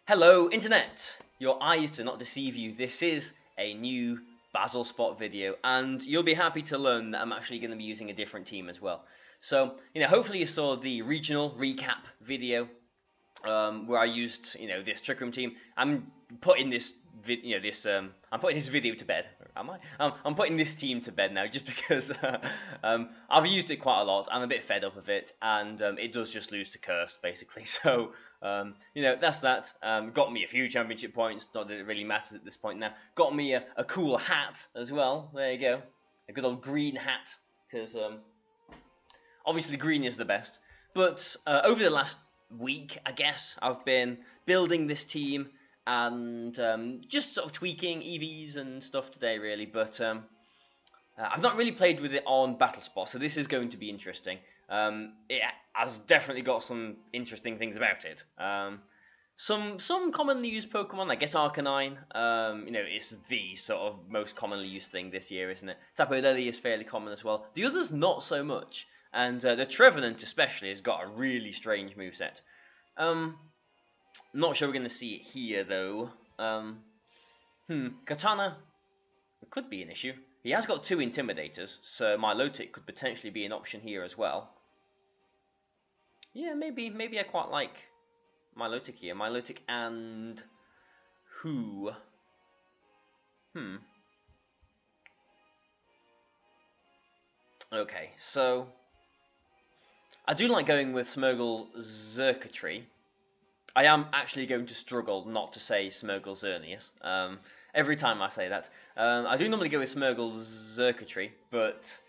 Hello Internet! Your eyes do not deceive you. This is a new Bazzle spot video, and you'll be happy to learn that I'm actually going to be using a different team as well. So, hopefully you saw the regional recap video where I used, this Trick Room team. I'm putting this I'm putting this video to bed. Am I? I'm putting this team to bed now, just because I've used it quite a lot. I'm a bit fed up of it, and it does just lose to Curse, basically. So, that's that. Got me a few championship points. Not that it really matters at this point now. Got me a cool hat as well. There you go, a good old green hat, because obviously green is the best. But over the last week, I guess, I've been building this team and just sort of tweaking EVs and stuff today, really. But I've not really played with it on Battle Spot, so this is going to be interesting. It has definitely got some interesting things about it. Some commonly used Pokemon, I guess Arcanine. It's the sort of most commonly used thing this year, isn't it? Tapu Lele is fairly common as well. The others not so much. And the Trevenant especially has got a really strange moveset. Not sure we're going to see it here, though. Katana, it could be an issue. He has got 2 Intimidators, so Milotic could potentially be an option here as well. Yeah, maybe I quite like Milotic here. Milotic and who? Okay, so I do like going with Smeargle Xurkitree. I am actually going to struggle not to say Smeargle Xerneas every time I say that. I do normally go with Smeargle Xurkitree, but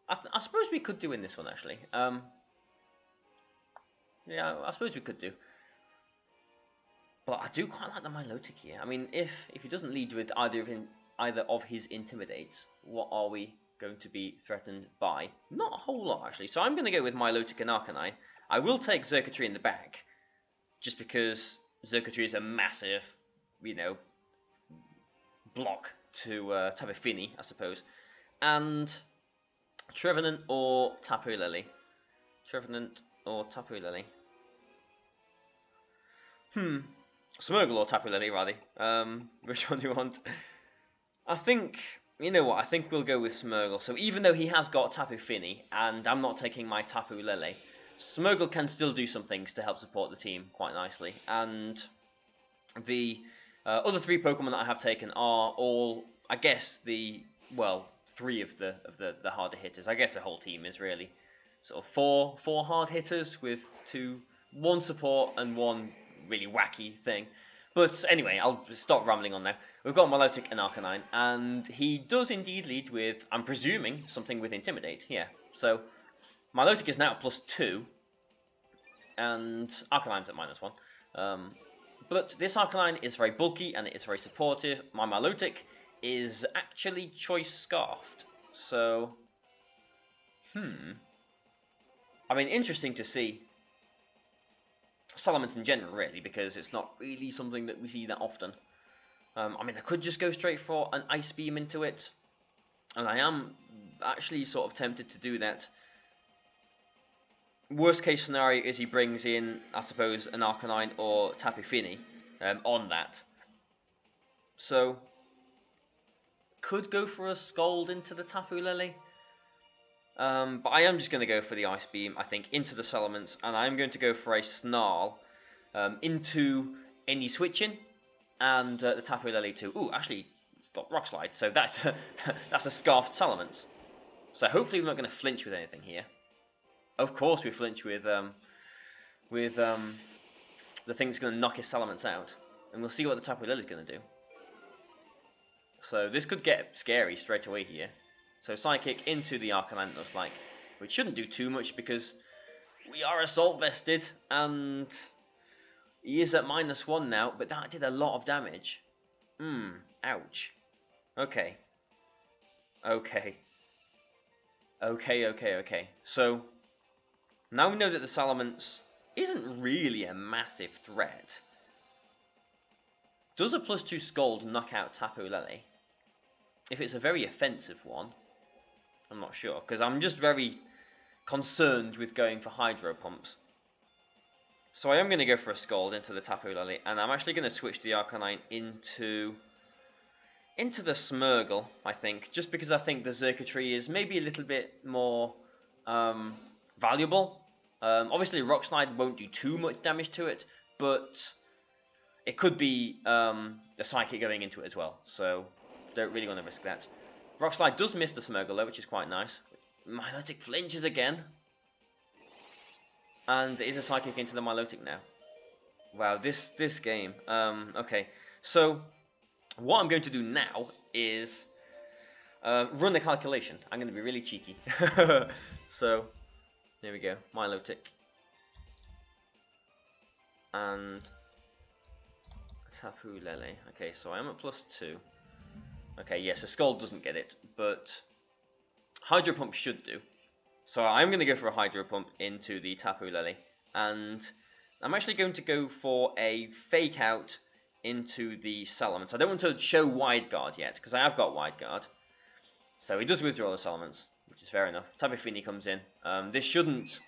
I suppose we could do in this one, actually. Yeah, I suppose we could do. But I do quite like the Milotic here. I mean, if he doesn't lead with either of his Intimidates, what are we going to be threatened by? Not a whole lot, actually. So I'm going to go with Milotic and Arcanine. I will take Xurkitree in the back, just because Xurkitree is a massive, block to Tapu Fini, I suppose. And Trevenant or Tapu Lele. Trevenant or Tapu Lele. Smeargle or Tapu Lele, rather. Which one do you want? I think, I think we'll go with Smeargle. So even though he has got Tapu Fini, and I'm not taking my Tapu Lele, Smeargle can still do some things to help support the team quite nicely. And the other 3 Pokemon that I have taken are all, I guess, 3 of the harder hitters. I guess the whole team is really sort of 4 hard hitters with 1 support and 1 really wacky thing. But anyway, I'll stop rambling on now. We've got Milotic and Arcanine, and he does indeed lead with, I'm presuming, something with Intimidate. Yeah, so Milotic is now at +2, and Arcanine's at -1. But this Arcanine is very bulky, and it is very supportive. My Milotic is actually Choice Scarfed. So, I mean, interesting to see Salamence in general, really, because it's not really something that we see that often. I mean, I could just go straight for an Ice Beam into it, and I am actually sort of tempted to do that. Worst case scenario is he brings in, I suppose, an Arcanine or Tapu Fini on that. So, could go for a Scald into the Tapu Lele. But I am just going to go for the Ice Beam, I think, into the Salamence, and I'm going to go for a Snarl into any switching, and the Tapu Lele too. Ooh, actually, it's got Rock Slide, so that's a Scarfed Salamence. So hopefully we're not going to flinch with anything here. Of course we flinch with the thing that's going to knock his Salamence out, and we'll see what the Tapu Lele is going to do. So this could get scary straight away here. So Psychic into the Arcanine, looks like, which shouldn't do too much because we are Assault Vested, and he is at -1 now, but that did a lot of damage. Ouch. Okay. So, now we know that the Salamence isn't really a massive threat. Does a +2 Scald knock out Tapu Lele? If it's a very offensive one, I'm not sure, because I'm just very concerned with going for Hydro Pumps. So I am going to go for a Scald into the Tapu Lily, and I'm actually going to switch the Arcanine into the Smeargle, I think, just because I think the Xurkitree is maybe a little bit more valuable. Obviously, Rock Slide won't do too much damage to it, but it could be a Psychic going into it as well, so don't really want to risk that. Rock Slide does miss the Smeargle though, which is quite nice. Milotic flinches again. And it is a Psychic into the Milotic now. Wow, this game. Okay, so what I'm going to do now is run the calculation. I'm going to be really cheeky. So, here we go. Milotic. And Tapu Lele. Okay, so I am at +2. Okay, yes, so Scald doesn't get it, but Hydro Pump should do. So I'm going to go for a Hydro Pump into the Tapu Lele, and I'm actually going to go for a Fake Out into the Salamence. I don't want to show Wide Guard yet, because I have got Wide Guard. So he does withdraw the Salamence, which is fair enough. Tapu Fini comes in. This shouldn't,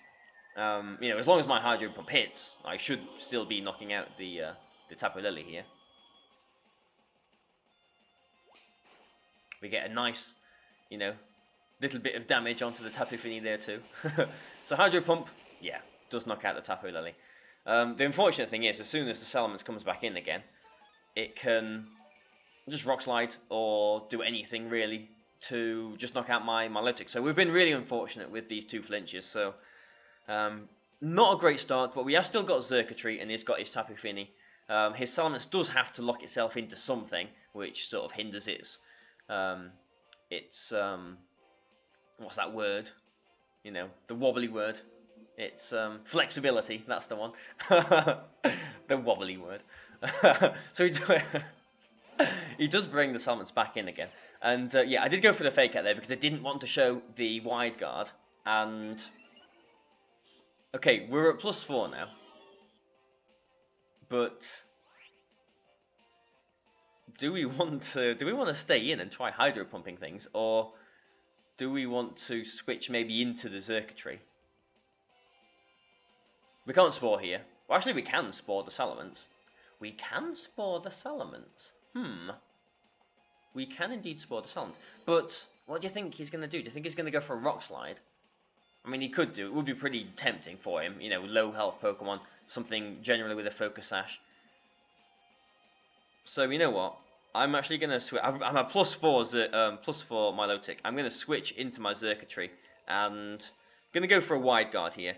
you know, as long as my Hydro Pump hits, I should still be knocking out the Tapu Lele here. We get a nice, you know, little bit of damage onto the Tapu Fini there too. So Hydro Pump, yeah, does knock out the Tapu Lele. The unfortunate thing is, as soon as the Salamence comes back in again, it can just Rock Slide or do anything really to just knock out my Milotic. So we've been really unfortunate with these two flinches. So not a great start, but we have still got Xurkitree and he's got his Tapu Fini. His Salamence does have to lock itself into something, which sort of hinders its what's that word? You know, the wobbly word. It's flexibility. That's the one. The wobbly word. So he does bring the Salamence back in again. And yeah, I did go for the Fake Out there because I didn't want to show the Wide Guard. And okay, we're at +4 now. But do we want to stay in and try Hydro Pumping things, or do we want to switch maybe into the Xurkitree? We can't Spore here. Well, actually, we can Spore the Salamence. We can Spore the Salamence. We can indeed Spore the Salamence. But what do you think he's going to do? Do you think he's going to go for a Rock Slide? I mean, he could do. It would be pretty tempting for him. You know, low health Pokemon, something generally with a Focus Sash. So you know what? I'm actually going to switch. I'm at +4 Milotic. I'm going to switch into my Xurkitree and going to go for a Wide Guard here.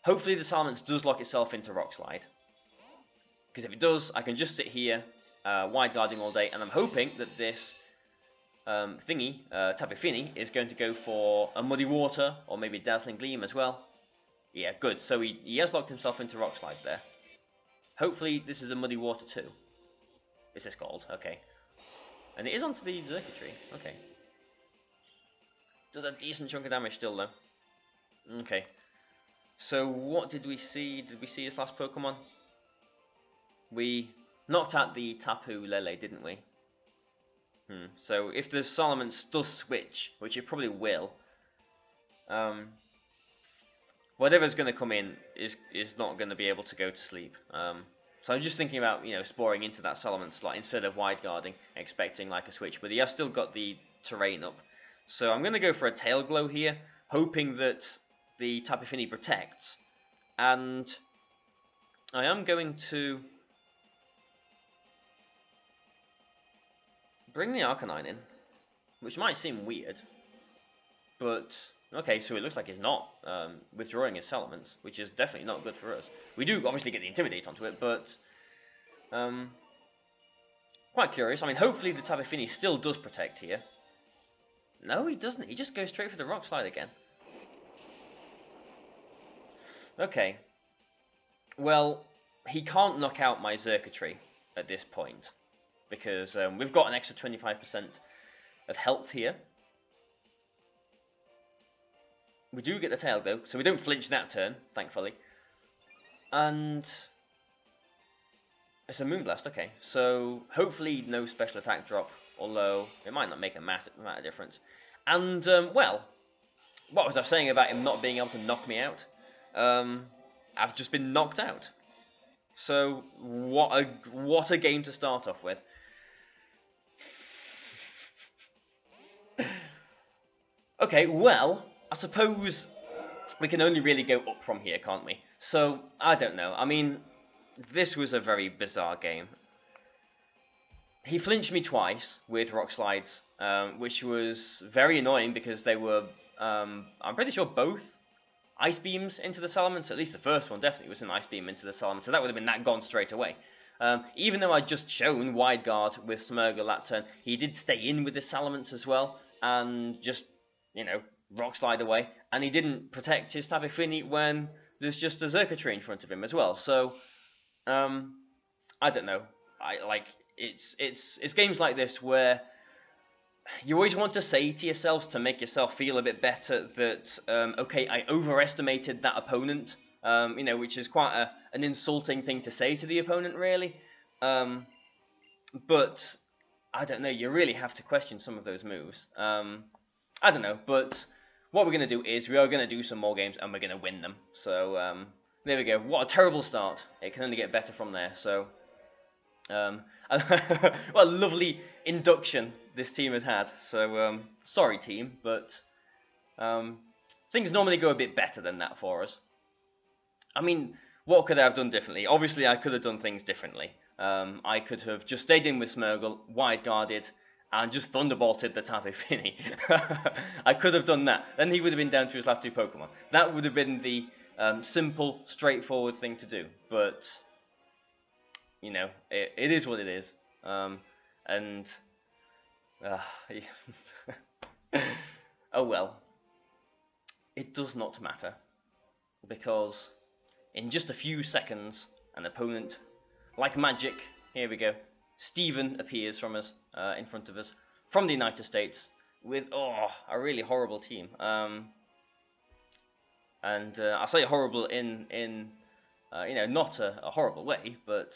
Hopefully the Salamence does lock itself into Rock Slide. Because if it does, I can just sit here Wide Guarding all day, and I'm hoping that this Tapu Fini, is going to go for a Muddy Water or maybe Dazzling Gleam as well. Yeah, good. So he has locked himself into Rock Slide there. Hopefully this is a Muddy Water too. Is this called? Okay. And it is onto the Xurkitree. Okay. Does a decent chunk of damage still though. Okay. So what did we see? Did we see his last Pokemon? We knocked out the Tapu Lele, didn't we? So if the Salamence does switch, which it probably will, whatever's going to come in is not going to be able to go to sleep. So I'm just thinking about, you know, Sporing into that Salamence slot instead of Wide Guarding, expecting like a switch. But he has still got the terrain up. So I'm going to go for a Tail Glow here, hoping that the Tapu Fini protects. And I am going to bring the Arcanine in, which might seem weird, but okay, so it looks like he's not withdrawing his Salamence, which is definitely not good for us. We do obviously get the Intimidate onto it, but quite curious. I mean, hopefully the Tapu Fini still does protect here. No, he doesn't. He just goes straight for the Rock Slide again. Okay. Well, he can't knock out my Xurkitree at this point, because we've got an extra 25% of health here. We do get the Tail Glow, so we don't flinch that turn, thankfully. And it's a Moonblast, okay. So hopefully no special attack drop, although it might not make a massive amount of difference. And, well, what was I saying about him not being able to knock me out? have just been knocked out. So what a game to start off with. Okay, well, I suppose we can only really go up from here, can't we? So, I don't know. I mean, this was a very bizarre game. He flinched me twice with rock slides, which was very annoying because they were, I'm pretty sure both ice beams into the Salamence. At least the first one definitely was an ice beam into the Salamence, so that would have been that gone straight away. Even though I'd just shown wide guard with Smeargle that turn, he did stay in with the Salamence as well, and just, you know, rock slide away, and he didn't protect his Tapu Fini when there's just a Xurkitree in front of him as well. So, I don't know. It's games like this where you always want to say to yourselves to make yourself feel a bit better that okay, I overestimated that opponent. You know, which is quite an insulting thing to say to the opponent, really. But I don't know. You really have to question some of those moves. I don't know, but what we're going to do is we are going to do some more games and we're going to win them. So, there we go. What a terrible start. It can only get better from there. So, what a lovely induction this team has had. So, sorry team, but things normally go a bit better than that for us. I mean, what could I have done differently? Obviously, I could have done things differently. I could have just stayed in with Smeargle, wide guarded, and just thunderbolted the Tapu Fini. I could have done that. Then he would have been down to his last two Pokemon. That would have been the simple, straightforward thing to do. But, you know, it is what it is. And, oh well. It does not matter. Because in just a few seconds, an opponent, like magic, here we go, Steven appears from us, in front of us, from the United States, with, a really horrible team. And I say horrible in you know, not a horrible way, but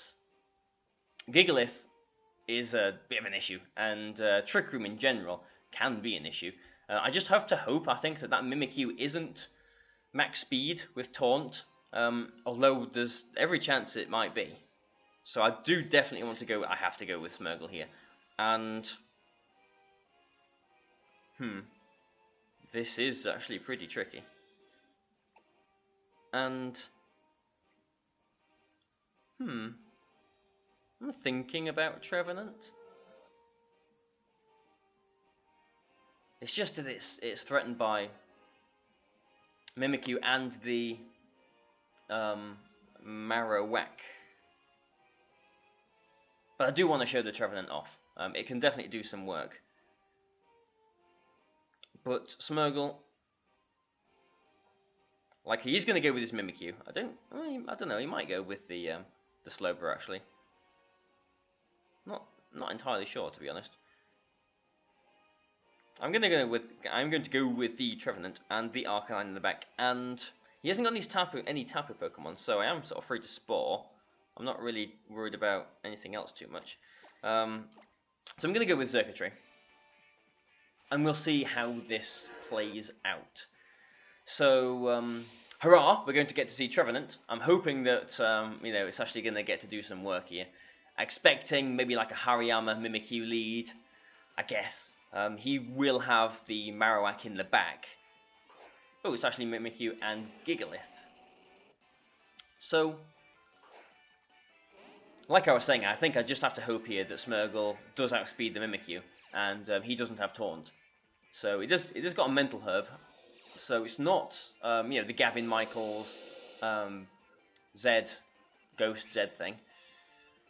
Gigalith is a bit of an issue, and Trick Room in general can be an issue. I just have to hope, I think, that Mimikyu isn't max speed with Taunt, although there's every chance it might be. So I do definitely want to go, I have to go with Smeargle here. And, this is actually pretty tricky. And, I'm thinking about Trevenant. It's just that it's threatened by Mimikyu and the Marowak. But I do want to show the Trevenant off. It can definitely do some work. But Smeargle, like, he's going to go with his Mimikyu. I don't know. He might go with the Slowbro actually. Not entirely sure, to be honest. I'm going to go with the Trevenant and the Arcanine in the back, and he hasn't got any Tapu Pokemon, so I am sort of free to Spore. I'm not really worried about anything else too much. So I'm going to go with Xurkitree. And we'll see how this plays out. So, hurrah, we're going to get to see Trevenant. I'm hoping that, you know, it's actually going to get to do some work here. Expecting maybe like a Hariyama Mimikyu lead, I guess. He will have the Marowak in the back. Oh, it's actually Mimikyu and Gigalith. So, like I was saying, I think I just have to hope here that Smeargle does outspeed the Mimikyu, and he doesn't have Taunt. So it just got a Mental Herb. So it's not, you know, the Gavin Michaels, Ghost Z thing.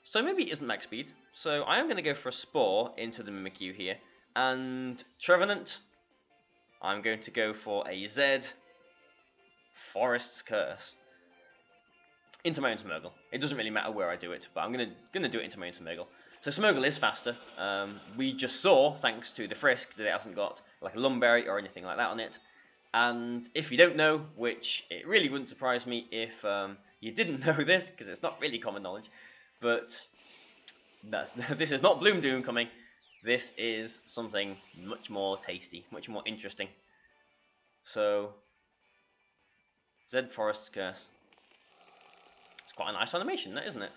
So maybe it isn't max speed. So I am going to go for a Spore into the Mimikyu here. And Trevenant, I'm going to go for a Z Forest's Curse into my own Smeargle. It doesn't really matter where I do it, but I'm gonna do it into my own Smeargle. So Smeargle is faster. We just saw, thanks to the Frisk, that it hasn't got like a Lumberry or anything like that on it. And if you don't know, which it really wouldn't surprise me if you didn't know this, because it's not really common knowledge, but this is not Bloom Doom coming. This is something much more tasty, much more interesting. So, Z Forest's Curse. It's quite a nice animation, that isn't it?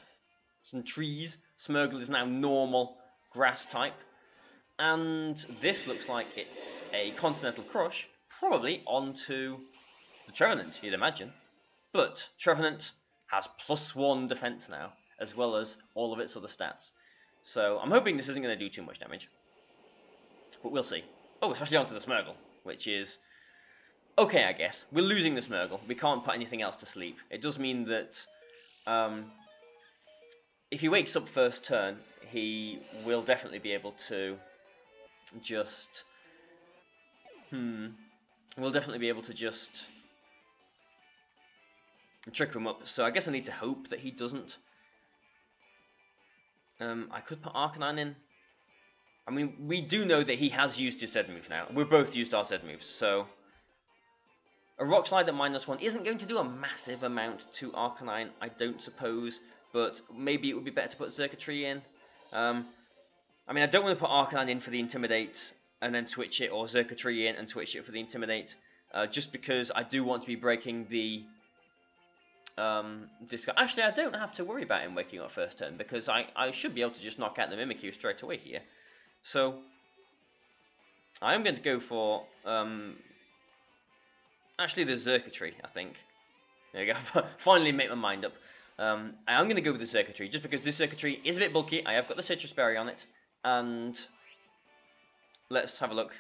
Some trees. Smeargle is now normal grass type. And this looks like it's a Continental Crush, probably onto the Trevenant, you'd imagine. But Trevenant has +1 defense now, as well as all of its other stats. So I'm hoping this isn't going to do too much damage. But we'll see. Oh, especially onto the Smeargle, which is okay, I guess. We're losing the Smeargle. We can't put anything else to sleep. It does mean that if he wakes up first turn, he will definitely be able to just... We'll definitely be able to just trick him up. So I guess I need to hope that he doesn't. I could put Arcanine in. I mean, we do know that he has used his Z move now. We've both used our Z moves, so... A Rock Slide at -1 isn't going to do a massive amount to Arcanine, I don't suppose. But maybe it would be better to put Circuitry in. I mean, I don't want to put Arcanine in for the Intimidate and then switch it, or Circuitry in and switch it for the Intimidate. Just because I do want to be breaking the... discard. Actually, I don't have to worry about him waking up first turn, because I should be able to just knock out the Mimikyu straight away here. So, I'm going to go for, actually the Circuitry, I think. There you go, finally make my mind up. I'm going to go with the Circuitry, just because this Circuitry is a bit bulky. I have got the Citrus Berry on it, and let's have a look.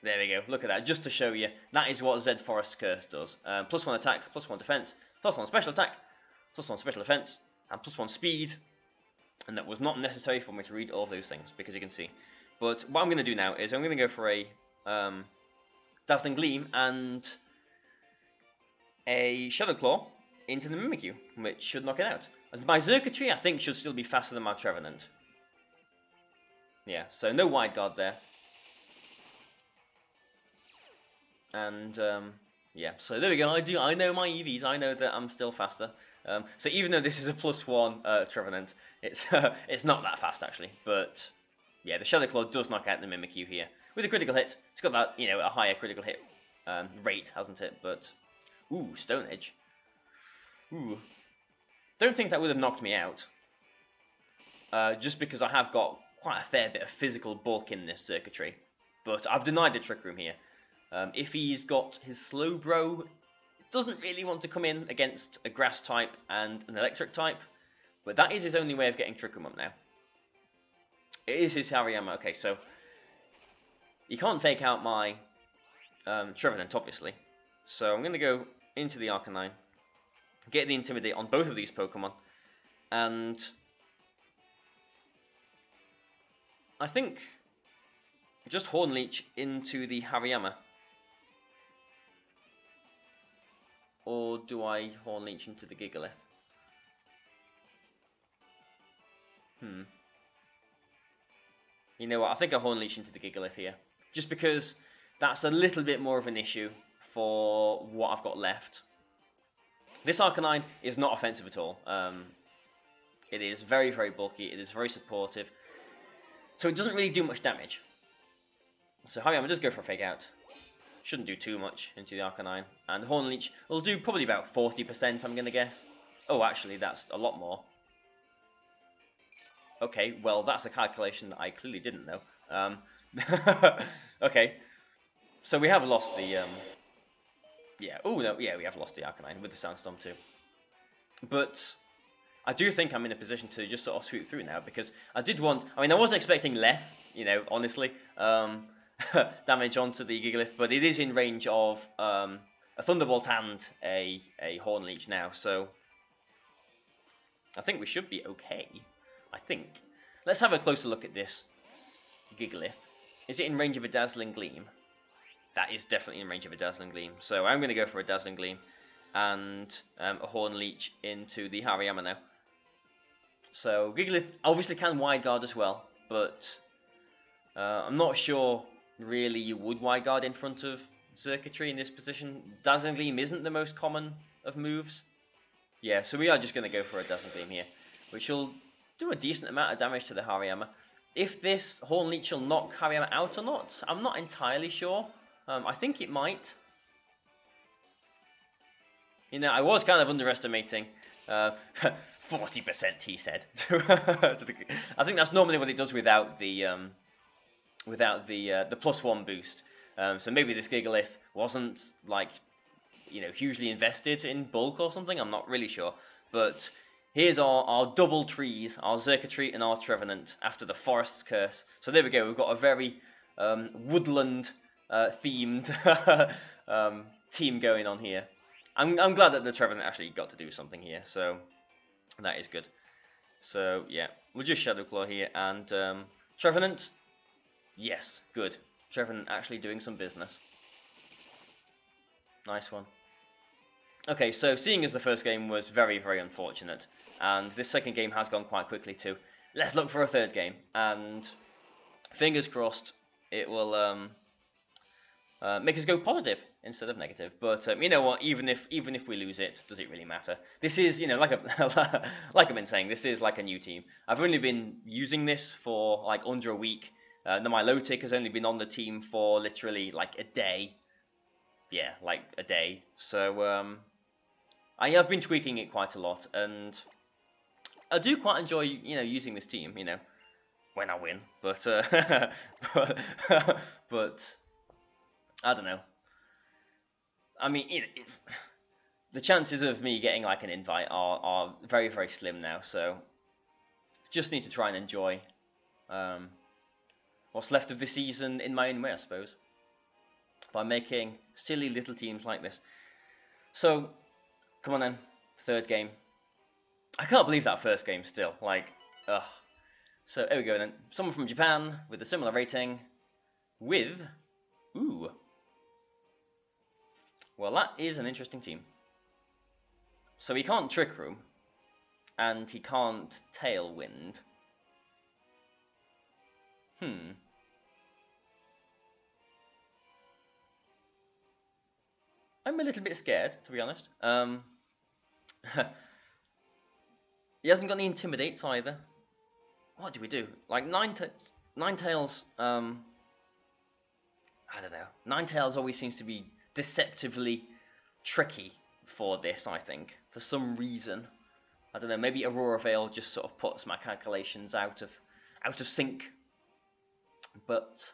There we go, look at that, just to show you. That is what Z Forest Curse does. +1 attack, +1 defense, +1 special attack, +1 special defense, and +1 speed. And that was not necessary for me to read all of those things, because you can see. But what I'm going to do now is I'm going to go for a Dazzling Gleam and a Shadow Claw into the Mimikyu, which should knock it out. And my Circuitry, I think, should still be faster than my Trevenant. Yeah, so no Wide Guard there. And, yeah, so there we go. I know my EVs. I know that I'm still faster. So even though this is a +1 Trevenant, it's not that fast, actually. But... yeah, the Shadow Claw does knock out the Mimikyu here. With a critical hit. It's got that, you know, a higher critical hit rate, hasn't it? But, ooh, Stone Edge. Ooh. Don't think that would have knocked me out. Just because I have got quite a fair bit of physical bulk in this Circuitry. But I've denied the Trick Room here. If he's got his Slowbro, doesn't really want to come in against a Grass type and an Electric type. But that is his only way of getting Trick Room up now. It is his Hariyama. Okay, so you can't fake out my Trevenant, obviously. So I'm going to go into the Arcanine, get the Intimidate on both of these Pokemon, and I think just Horn Leech into the Hariyama. Or do I Horn Leech into the Gigalith? You know what, I think I Horn Leech into the Gigalith here. Just because that's a little bit more of an issue for what I've got left. This Arcanine is not offensive at all. It is very, very bulky. It is very supportive. So it doesn't really do much damage. So Hariyama does go for a Fake Out. Shouldn't do too much into the Arcanine. And Horn Leech will do probably about 40%, I'm going to guess. Oh, actually, that's a lot more. Okay, well, that's a calculation that I clearly didn't know. Okay, so we have lost the... yeah, oh, no, yeah, we have lost the Arcanine with the Sandstorm too. But I do think I'm in a position to just sort of sweep through now, because I did want... I mean, I wasn't expecting less, you know, honestly, damage onto the Gigalith, but it is in range of a Thunderbolt and a Horn Leech now, so I think we should be okay. I think. Let's have a closer look at this Gigalith. Is it in range of a Dazzling Gleam? That is definitely in range of a Dazzling Gleam. So I'm going to go for a Dazzling Gleam and a Horn Leech into the Hariyama now. So Gigalith obviously can Wide Guard as well, but I'm not sure really you would Wide Guard in front of Circuitry in this position. Dazzling Gleam isn't the most common of moves. Yeah, so we are just going to go for a Dazzling Gleam here, which will do a decent amount of damage to the Hariyama. If this Horn Leech will knock Hariyama out or not, I'm not entirely sure. I think it might. You know, I was kind of underestimating. 40%, he said. I think that's normally what it does without the +1 boost. So maybe this Gigalith wasn't like, you know, hugely invested in bulk or something. I'm not really sure. But here's our double trees, our Xurkitree and our Trevenant after the Forest's Curse. So there we go. We've got a very woodland themed team going on here. I'm glad that the Trevenant actually got to do something here. So that is good. So yeah, we'll just Shadow Claw here and Trevenant. Yes, good. Trevenant actually doing some business. Nice one. Okay, so seeing as the first game was very, very unfortunate, and this second game has gone quite quickly too, let's look for a third game, and fingers crossed it will make us go positive instead of negative. But you know what? Even if we lose it, does it really matter? This is, you know, like I've been saying, this is like a new team. I've only been using this for like under a week. My low tick has only been on the team for literally like a day. Yeah, like a day. So I have been tweaking it quite a lot, and I do quite enjoy, you know, using this team. You know, when I win, but but I don't know. I mean, the chances of me getting like an invite are very, very slim now. So just need to try and enjoy what's left of the season in my own way, I suppose, by making silly little teams like this. So, come on then, third game. I can't believe that first game still, like, ugh. So, here we go then. Someone from Japan with a similar rating with, ooh. Well, that is an interesting team. So he can't Trick Room, and he can't Tailwind. I'm a little bit scared, to be honest. He hasn't got any Intimidates either. What do we do? Like Ninetales, I don't know. Ninetales always seems to be deceptively tricky for this, I think, for some reason. I don't know, maybe Aurora Veil just sort of puts my calculations out of sync. But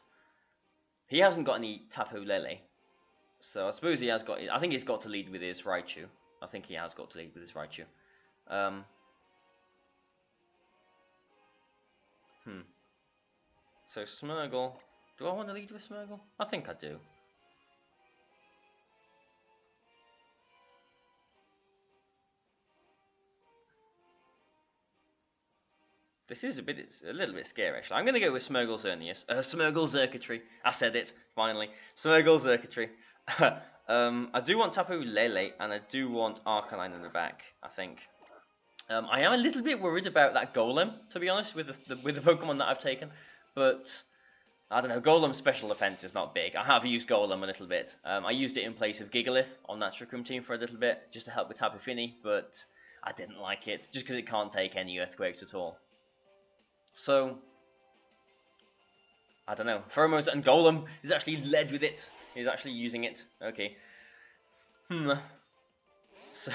he hasn't got any Tapu Lele. So I suppose he has got, I think he's got to lead with his Raichu. I think he has got to lead with his Raichu. So Smeargle, do I want to lead with Smeargle? I think I do. This is a little bit scary actually. I'm going to go with Smeargle Xerneas. Smeargle Xurkitree. I said it, finally. Smeargle Xurkitree. I do want Tapu Lele, and I do want Arcanine in the back, I think. I am a little bit worried about that Golem, to be honest, with the Pokemon that I've taken. But, I don't know, Golem's special defense is not big. I have used Golem a little bit. I used it in place of Gigalith on that Trick Room team for a little bit, just to help with Tapu Fini, but I didn't like it, just because it can't take any Earthquakes at all. So, I don't know. Pheromones and Golem is actually led with it. He's actually using it. Okay. So,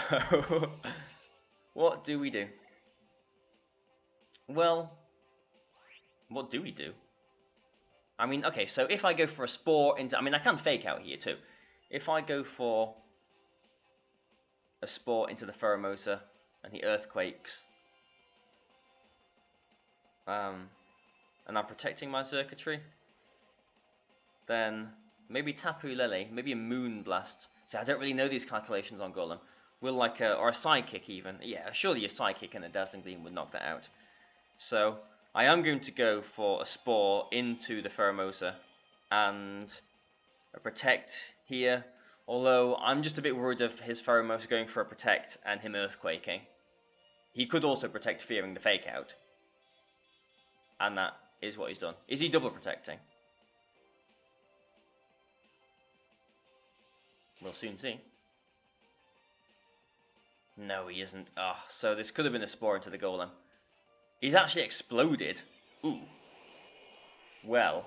what do we do? Well, what do we do? I mean, okay, so if I go for a Spore into... I mean, I can Fake Out here too. If I go for a Spore into the Pheromosa and he Earthquakes... and I'm protecting my Xurkitree, then maybe Tapu Lele, maybe a Moon Blast. See, I don't really know these calculations on Golem. Will like or a Sidekick even. Yeah, surely a Sidekick and a Dazzling Gleam would knock that out. So I am going to go for a Spore into the Pheromosa and a Protect here. Although I'm just a bit worried of his Pheromosa going for a Protect and him Earthquaking. He could also Protect fearing the Fake Out. And that is what he's done. Is he double protecting? We'll soon see. No, he isn't. So this could have been a Spore into the Golem. He's actually exploded. Ooh. Well.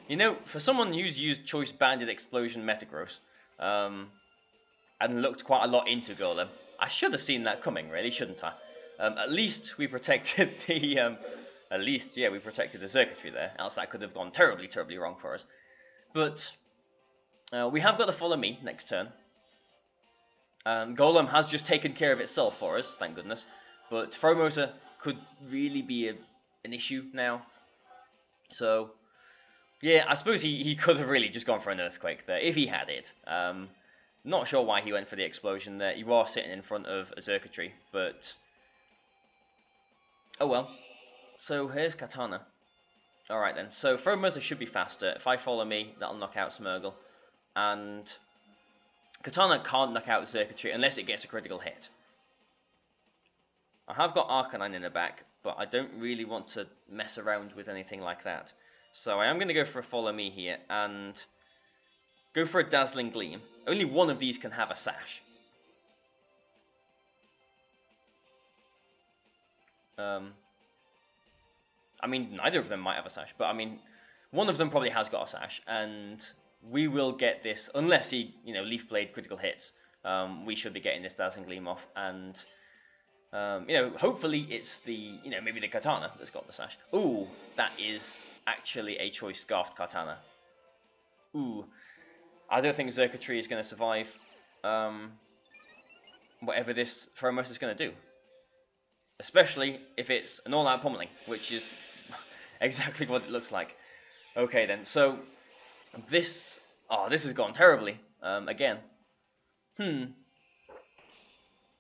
You know, for someone who's used Choice Banded Explosion Metagross, I and looked quite a lot into Golem. I should have seen that coming, really, shouldn't I? At least we protected the we protected the circuitry there. Else that could have gone terribly, terribly wrong for us. But we have got to follow me next turn. Golem has just taken care of itself for us, thank goodness. But Formosa could really be an issue now. So, yeah, I suppose he could have really just gone for an earthquake there, if he had it. Not sure why he went for the explosion there. He was sitting in front of a circuitry, but... oh well. So, here's Katana. Alright then, so Formosa should be faster. If I follow me, that'll knock out Smeargle. And Katana can't knock out circuitry unless it gets a critical hit. I have got Arcanine in the back, but I don't really want to mess around with anything like that. So I am going to go for a follow me here and go for a Dazzling Gleam. Only one of these can have a sash. I mean, neither of them might have a sash, but I mean, one of them probably has got a sash, and we will get this, unless he, Leaf Blade critical hits, we should be getting this Dazzling Gleam off, and, hopefully it's the, maybe the Katana that's got the sash. Ooh, that is actually a Choice Scarfed Katana. Ooh, I don't think Circuitry is going to survive, whatever this Formosa is going to do. Especially if it's an all-out pummeling, which is exactly what it looks like. Okay then, so this has gone terribly, again.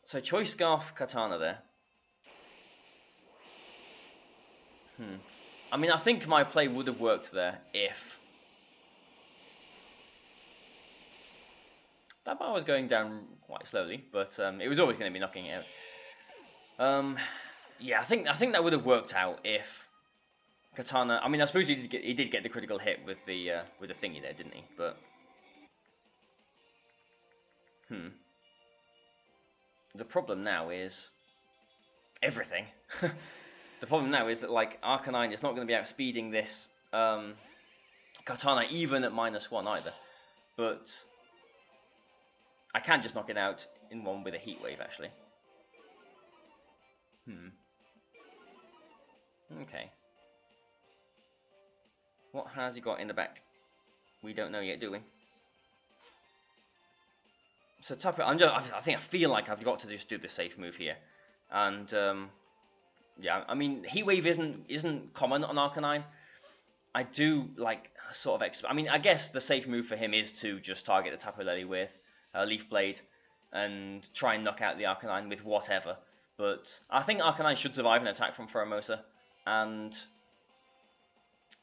So Choice Scarf Katana there. I mean, I think my play would have worked there if that bar was going down quite slowly, but it was always going to be knocking it out. Yeah, I think that would have worked out if Katana. I mean, I suppose he did get the critical hit with the thingy there, didn't he? But the problem now is everything. The problem now is that like Arcanine is not going to be outspeeding this Katana even at -1 either. But I can just knock it out in one with a Heat Wave actually. Okay. What has he got in the back? We don't know yet, do we? So Tapu, I feel like I've got to just do the safe move here, and yeah, I mean Heat Wave isn't common on Arcanine. I do like sort of I mean, I guess the safe move for him is to just target the Tapu Lele with Leaf Blade and try and knock out the Arcanine with whatever. But I think Arcanine should survive an attack from Formosa, and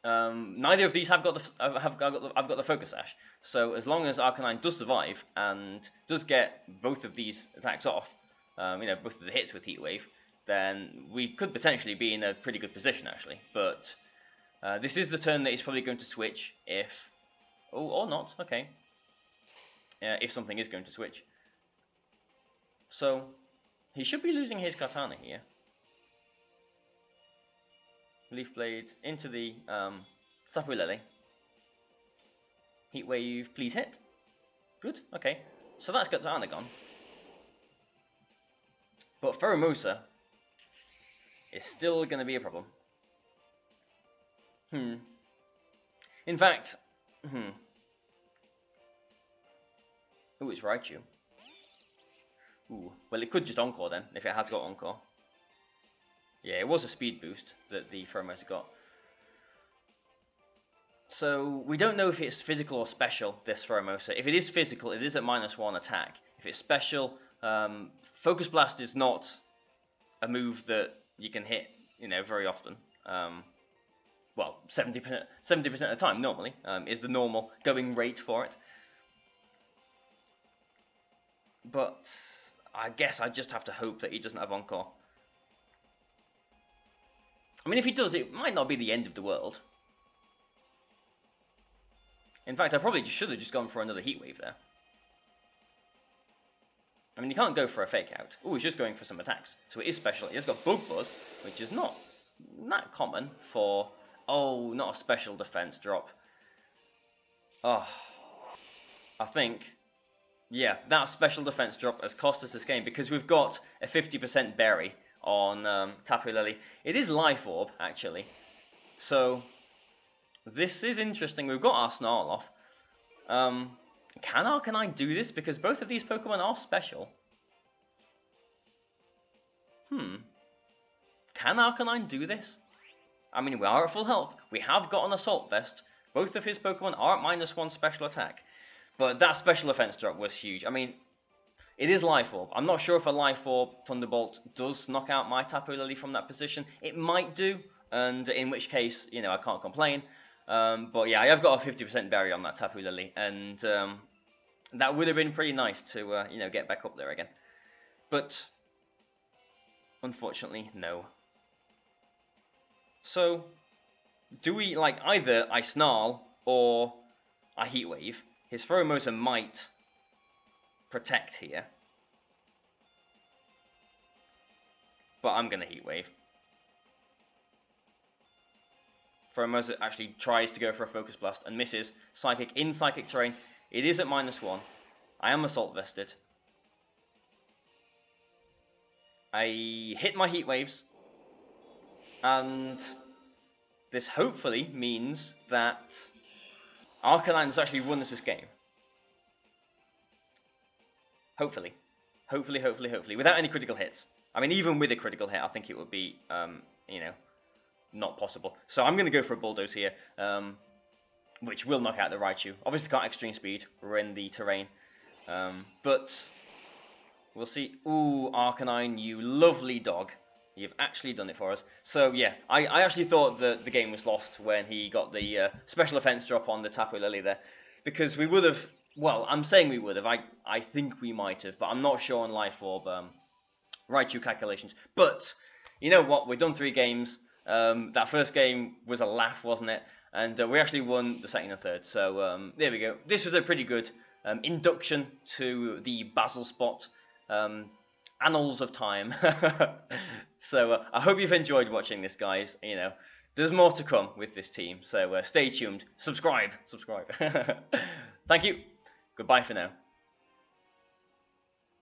neither of these have got I've got the Focus Sash. So as long as Arcanine does survive and does get both of these attacks off, both of the hits with Heat Wave, then we could potentially be in a pretty good position actually. But this is the turn that he's probably going to switch if, or not. Okay, if something is going to switch. So he should be losing his Katana here. Leaf Blade into the Tapu Lele. Heat Wave, please hit. Good, okay. So that's Katana gone. But Formosa is still going to be a problem. In fact, ooh, it's Raichu. Ooh, well it could just Encore then, if it has got Encore. Yeah, it was a speed boost that the Formosa got. So, we don't know if it's physical or special, this Formosa. If it is physical, it is at -1 attack. If it's special, Focus Blast is not a move that you can hit, very often. Well, 70% of the time, normally, is the normal going rate for it. But I guess I just have to hope that he doesn't have Encore. I mean, if he does, it might not be the end of the world. In fact, I probably should have just gone for another Heat Wave there. I mean, you can't go for a Fake Out. Oh, he's just going for some attacks. So it is special. He has got Bug Buzz, which is not that common for... Oh, not a special defense drop. Oh, I think Yeah, that special defense drop has cost us this game because we've got a 50% berry on Tapu Lily. It is Life Orb, actually. So, this is interesting. We've got our Snarl off. Can Arcanine do this? Because both of these Pokemon are special. Can Arcanine do this? I mean, we are at full health. We have got an Assault Vest. Both of his Pokemon are at -1 special attack. But that special defense drop was huge. I mean, it is Life Orb. I'm not sure if a Life Orb Thunderbolt does knock out my Tapu Lily from that position. It might do, and in which case, you know, I can't complain. But yeah, I have got a 50% berry on that Tapu Lily, and that would have been pretty nice to, you know, get back up there again. But unfortunately, no. So, do we, like, either I Snarl or I Heat Wave? His Pheromosa might protect here, but I'm going to Heat Wave. Pheromosa actually tries to go for a Focus Blast and misses. Psychic in Psychic Terrain. It is at -1. I am Assault Vested. I hit my Heat Waves, and this hopefully means that Arcanine has actually won us this game. Hopefully. Hopefully. Without any critical hits. I mean, even with a critical hit, I think it would be, you know, not possible. So I'm going to go for a Bulldoze here, which will knock out the Raichu. Obviously can't Extreme Speed. We're in the terrain. But we'll see. Ooh, Arcanine, you lovely dog. You've actually done it for us. So yeah, I actually thought that the game was lost when he got the special offense drop on the Tapu Lily there. Because we would have, well, I'm saying we would have. I think we might have, but I'm not sure on Life Orb Raichu calculations. But you know what? We've done 3 games. That first game was a laugh, wasn't it? And we actually won the second and third. So there we go. This was a pretty good induction to the Bazzle spot. Annals of time. So I hope you've enjoyed watching this, guys. You know, there's more to come with this team. So stay tuned. Subscribe. Thank you. Goodbye for now.